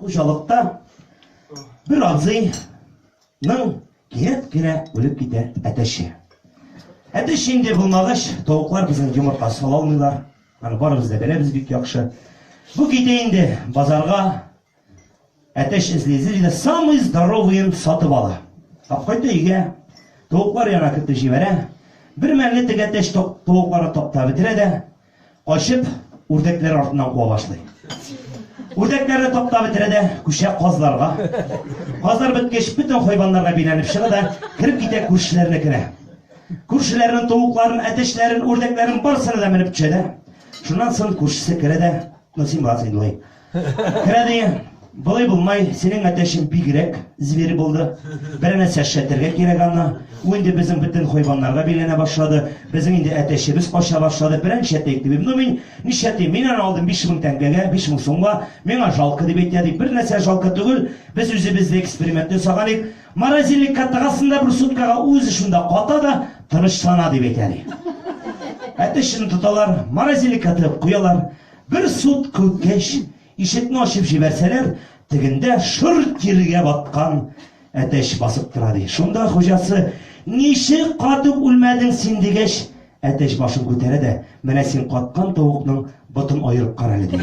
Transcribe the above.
Хужалыкта bir абзыйның кенет үлеп китә әтәше. Әтәш инде булмагач, тавыклар безнең йомырка сала алмыйлар. Аны барыбыз да беләбез бик яхшы. Бу китә инде базарга әтәш эзли дә самый здоровыйын сатып ала. Капкайта өйгә тавыклар яна кертеп җибәрә. Bir мәлне теге әтәш тавыкларны таптап бетерә дә, качып үрдәкләр артыннан куа башлый. Үрдәкләрне таптап бетерә дә, күчә казларга. Казлар беткәч, бөтен хайваннарга биләнеп чыга да, кирип китә күршеләрнекенә. Күршеләрнең тавыкларын, әтәшләрен, үрдәкләрен барсына да менеп төшә дә. Шуннан соң күршесе керә дә, син барасың инде. Керә дә, болай булмай, синең әтәшең бигрәк звери булды. Бер нәрсә эшләтергә кирәк аны. Ул инде безнең бөтен хайваннарга биләнә башлады. Безнең инде әтәшебез кача башлады. Беренче әйтик дип. Мин нишәтим? Мин аны алдым 5000 тәңкәгә, 5000 сумга. Миңа жалкы дип әйтә ди. Бер нәрсә жалкы түгел. Без үзебездә эксперимент ясаган идек. Морозильник катыгасында бер суткага үзе шунда ката да тынычлана дип әйтә ди. Әтәшне тоталар, морозильник катып куялар. Бер сутка үткәч, ишекне ачып җибәрсәләр, тегендә шыр тиргә баткан әтәш басып тора ди. Шунда хуҗасы: "Ничек катып үлмәдең син?" дигәч, әтәш башын күтәрә дә: "Менә син каткан тавыкның ботын аерып кара" ди.